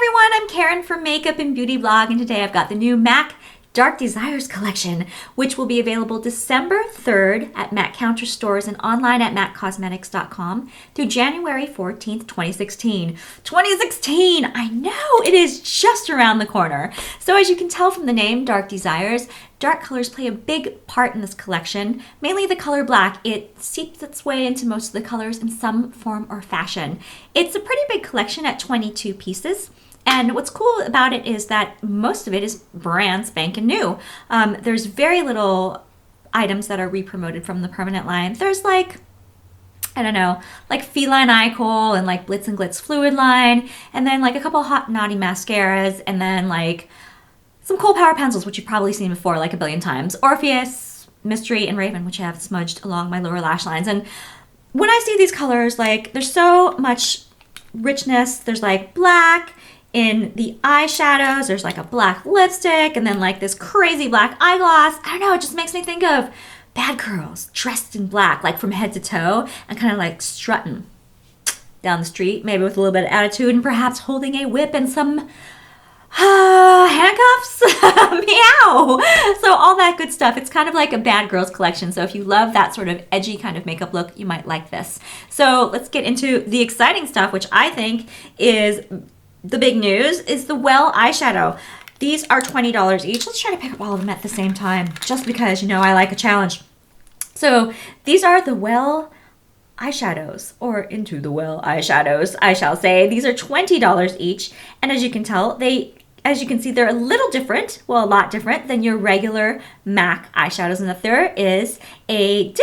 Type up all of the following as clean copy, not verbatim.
everyone, I'm Karen from Makeup and Beauty Blog, and today I've got the new MAC Dark Desires collection, which will be available December 3rd at MAC counter stores and online at maccosmetics.com through January 14th, 2016. 2016! I know! It is just around the corner. So as you can tell from the name, Dark Desires, dark colors play a big part in this collection, mainly the color black. It seeps its way into most of the colors in some form or fashion. It's a pretty big collection at 22 pieces. And what's cool about it is that most of it is brand spanking new. There's very little items that are re-promoted from the permanent line. There's like Feline Eye Kohl and like Blitz and Glitz Fluid line, and then like a couple Hot Naughty mascaras, and then like some Kohl Power pencils, which you've probably seen before like a billion times. Orpheus, Mystery, and Raven, which I have smudged along my lower lash lines. And when I see these colors, like there's so much richness. There's like black in the eyeshadows, there's like a black lipstick, and then like this crazy black eye gloss. I don't know, it just makes me think of bad girls dressed in black, like from head to toe, and kind of like strutting down the street, maybe with a little bit of attitude, and perhaps holding a whip and some handcuffs. Meow. So all that good stuff. It's kind of like a bad girls collection. So if you love that sort of edgy kind of makeup look, you might like this. So let's get into the exciting stuff, which I think is the big news, is the Well eyeshadow. These are $20 each. Let's try to pick up all of them at the same time, just because, you know, I like a challenge. So these are the Well eyeshadows, or Into the Well eyeshadows, I shall say. These are $20 each, and as you can tell, as you can see, they're a little different, well, a lot different than your regular MAC eyeshadows, and that there is a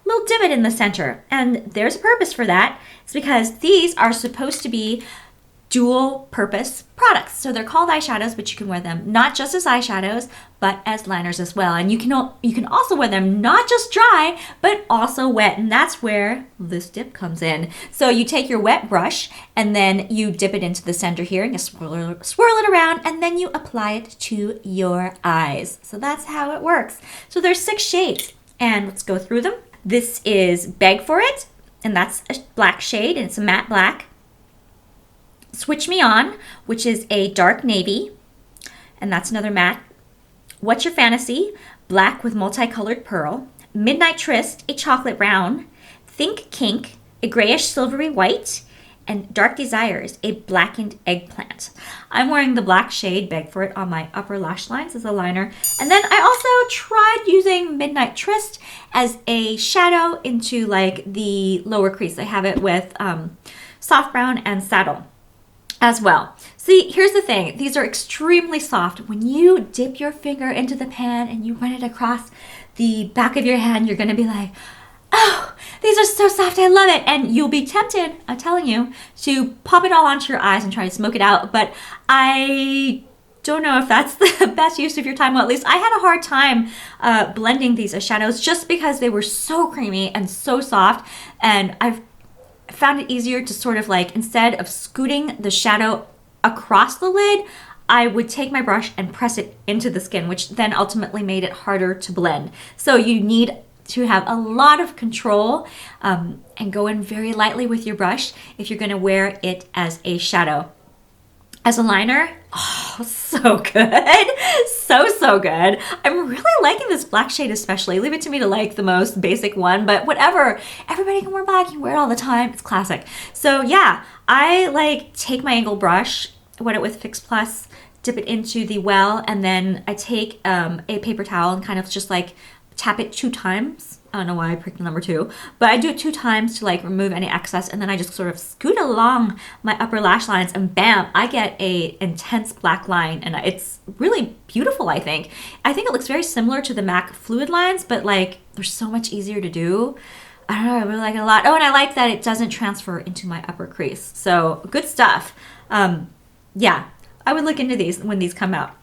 little divot in the center, and there's a purpose for that. It's because these are supposed to be dual purpose products. So they're called eyeshadows, but you can wear them not just as eyeshadows, but as liners as well. And you can also wear them not just dry, but also wet. And that's where this dip comes in. So you take your wet brush and then you dip it into the center here and you swirl it around, and then you apply it to your eyes. So that's how it works. So there's 6 shades, and let's go through them. This is Beg For It, and that's a black shade, and it's a matte black. Switch Me On, which is a dark navy, and that's another matte. What's Your Fantasy, black with multicolored pearl. Midnight Tryst, a chocolate brown. Think Kink, a grayish silvery white. And Dark Desires, a blackened eggplant. I'm wearing the black shade Beg For It on my upper lash lines as a liner. And then I also tried using Midnight Tryst as a shadow into like the lower crease. I have it with Soft Brown and Saddle as well. See, here's the thing. These are extremely soft. When you dip your finger into the pan and you run it across the back of your hand, you're going to be like, oh, these are so soft. I love it. And you'll be tempted, I'm telling you, to pop it all onto your eyes and try to smoke it out. But I don't know if that's the best use of your time. Well, at least I had a hard time blending these as shadows just because they were so creamy and so soft. And I've found it easier to sort of like, instead of scooting the shadow across the lid, I would take my brush and press it into the skin, which then ultimately made it harder to blend. So you need to have a lot of control and go in very lightly with your brush if you're going to wear it as a shadow. As a liner, oh, so good. So good. I'm really liking this black shade especially. Leave it to me to like the most basic one, but whatever. Everybody can wear black. You can wear it all the time. It's classic. So yeah, I like take my angled brush, wet it with Fix Plus, dip it into the well, and then I take a paper towel and kind of just like tap it 2 times. I don't know why I picked the number 2, but I do it 2 times to like remove any excess, and then I just sort of scoot along my upper lash lines, and bam, I get a intense black line, and it's really beautiful, I think. I think it looks very similar to the MAC fluid lines, but like they're so much easier to do. I don't know, I really like it a lot. Oh, and I like that it doesn't transfer into my upper crease. So good stuff. Yeah, I would look into these when these come out.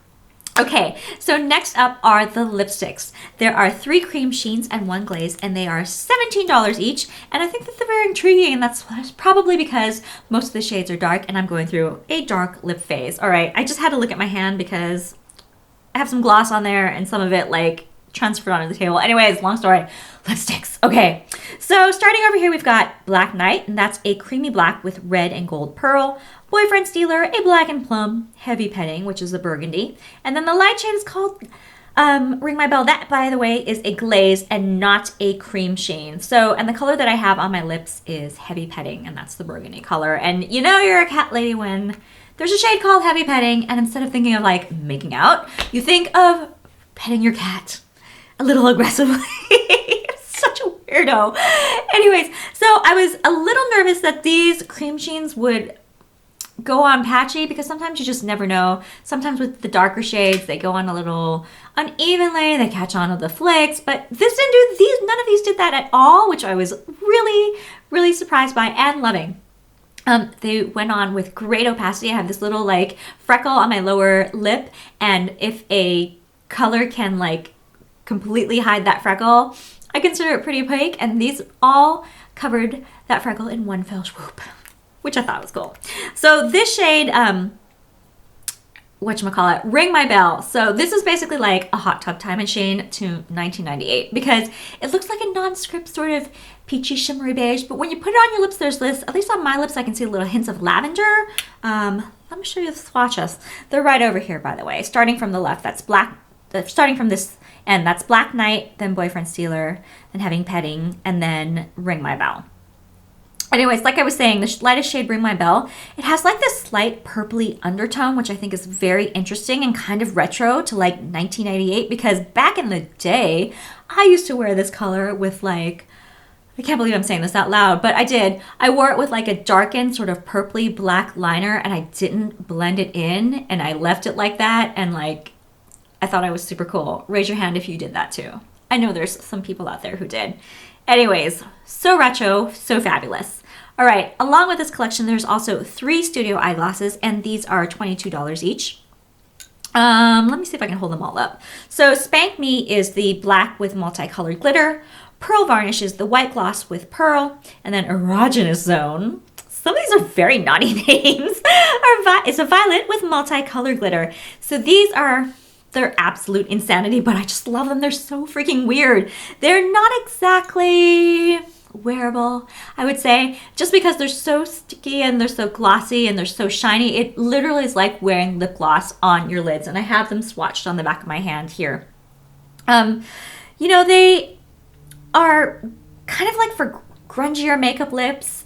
Okay, so next up are the lipsticks. There are 3 cream sheens and 1 glaze, and they are $17 each. And I think that they're very intriguing, and that's probably because most of the shades are dark, and I'm going through a dark lip phase. All right, I just had to look at my hand because I have some gloss on there, and some of it like transferred onto the table. Anyways, long story. Lipsticks. Okay, so starting over here, we've got Black Knight, and that's a creamy black with red and gold pearl. Boyfriend Stealer, a black and plum, Heavy Petting, which is a burgundy. And then the light shade is called Ring My Bell. That, by the way, is a glaze and not a cream shade. So, and the color that I have on my lips is Heavy Petting, and that's the burgundy color. And you know you're a cat lady when there's a shade called Heavy Petting, and instead of thinking of like making out, you think of petting your cat a little aggressively. Such a weirdo. Anyways, so I was a little nervous that these cream sheens would go on patchy because sometimes you just never know. Sometimes with the darker shades, they go on a little unevenly, they catch on with the flakes, but this didn't do these, none of these did that at all, which I was really, really surprised by and loving. They went on with great opacity. I have this little like freckle on my lower lip, and if a color can like completely hide that freckle, I consider it pretty opaque, and these all covered that freckle in one fell swoop, which I thought was cool. So this shade, whatchamacallit, Ring My Bell. So this is basically like a Hot Tub Time Machine to 1998 because it looks like a nondescript sort of peachy shimmery beige, but when you put it on your lips, there's this, at least on my lips, I can see little hints of lavender. Let me show you the swatches. They're right over here, by the way. Starting from the left, that's black, starting from this end, that's Black Knight, then Boyfriend Stealer, then Heavy Petting, and then Ring My Bell. Anyways, like I was saying, the lightest shade, Ring My Bell, it has like this slight purpley undertone, which I think is very interesting and kind of retro to like 1998, because back in the day, I used to wear this color with like, I can't believe I'm saying this out loud, but I did. I wore it with like a darkened sort of purpley black liner, and I didn't blend it in, and I left it like that, and like, I thought I was super cool. Raise your hand if you did that too. I know there's some people out there who did. Anyways, so retro, so fabulous. All right, along with this collection, there's also 3 studio eyeglasses, and these are $22 each. Let me see if I can hold them all up. So Spank Me is the black with multicolored glitter. Pearl Varnish is the white gloss with pearl. And then Erogenous Zone, some of these are very naughty names, it's a violet with multicolored glitter. So these are, they're absolute insanity, but I just love them. They're so freaking weird. They're not exactly wearable, I would say, just because they're so sticky and they're so glossy and they're so shiny. It literally is like wearing lip gloss on your lids, and I have them swatched on the back of my hand here. You know, they are kind of like for grungier makeup looks.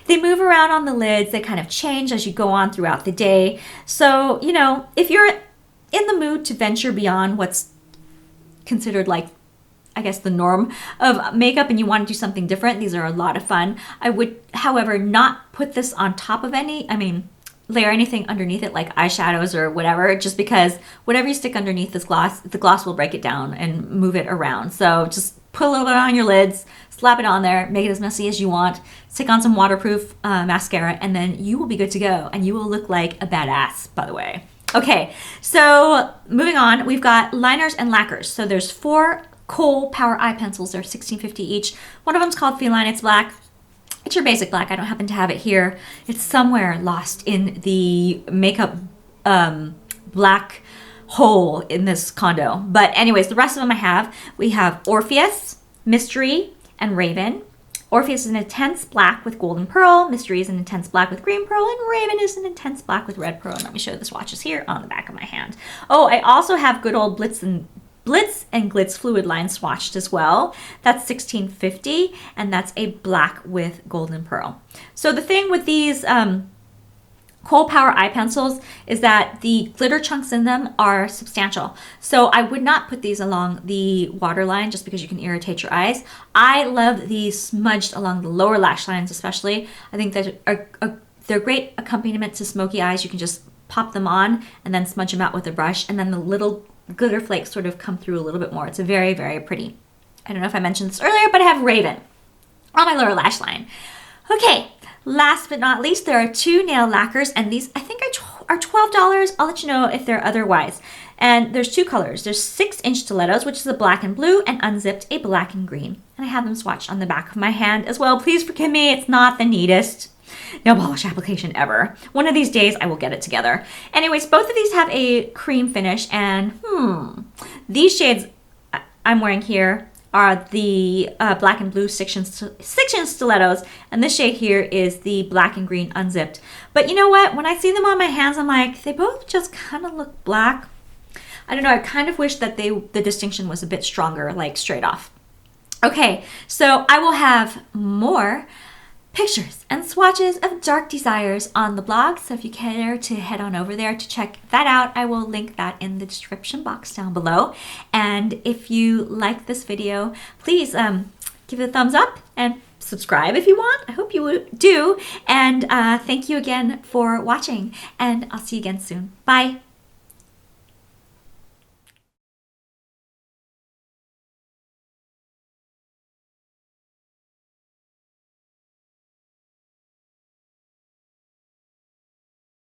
They move around on the lids. They kind of change as you go on throughout the day. So, you know, if you're in the mood to venture beyond what's considered like, I guess, the norm of makeup and you want to do something different, these are a lot of fun. I would, however, not put this on top of layer anything underneath it like eyeshadows or whatever, just because whatever you stick underneath this gloss, the gloss will break it down and move it around. So just put a little bit on your lids, slap it on there, make it as messy as you want, stick on some waterproof mascara, and then you will be good to go. And you will look like a badass, by the way. Okay, so moving on, we've got liners and lacquers. So there's 4 Kohl Power Eye Pencils. They're $16.50 each. One of them's called Feline. It's black. It's your basic black. I don't happen to have it here. It's somewhere lost in the makeup black hole in this condo. But anyways, the rest of them I have. We have Orpheus, Mystery, and Raven. Orpheus is an intense black with golden pearl. Mystery is an intense black with green pearl. And Raven is an intense black with red pearl. And let me show you the swatches here on the back of my hand. Oh, I also have good old Blitz and Glitz fluid line swatched as well. That's $16.50, and that's a black with golden pearl. So the thing with these Kohl Power Eye Pencils is that the glitter chunks in them are substantial. So I would not put these along the waterline just because you can irritate your eyes. I love these smudged along the lower lash lines especially. I think that they're great accompaniment to smoky eyes. You can just pop them on and then smudge them out with a brush, and then the little glitter flakes sort of come through a little bit more. It's very, very pretty. I don't know if I mentioned this earlier, but I have Raven on my lower lash line. Okay, last but not least, there are 2 nail lacquers, and these I think are $12. I'll let you know if they're otherwise. And there's 2 colors. There's 6-inch stilettos, which is a black and blue, and unzipped, a black and green. And I have them swatched on the back of my hand as well. Please forgive me, it's not the neatest nail polish application ever. One of these days I will get it together. Anyways, both of these have a cream finish, and these shades I'm wearing here are the black and blue stiction stilettos, and this shade here is the black and green unzipped. But you know what? When I see them on my hands, I'm like, they both just kind of look black. I don't know. I kind of wish that the distinction was a bit stronger, like straight off. Okay, so I will have more pictures and swatches of Dark Desires on the blog. So if you care to head on over there to check that out, I will link that in the description box down below. And if you like this video, please give it a thumbs up and subscribe if you want. I hope you do. And thank you again for watching, and I'll see you again soon. Bye.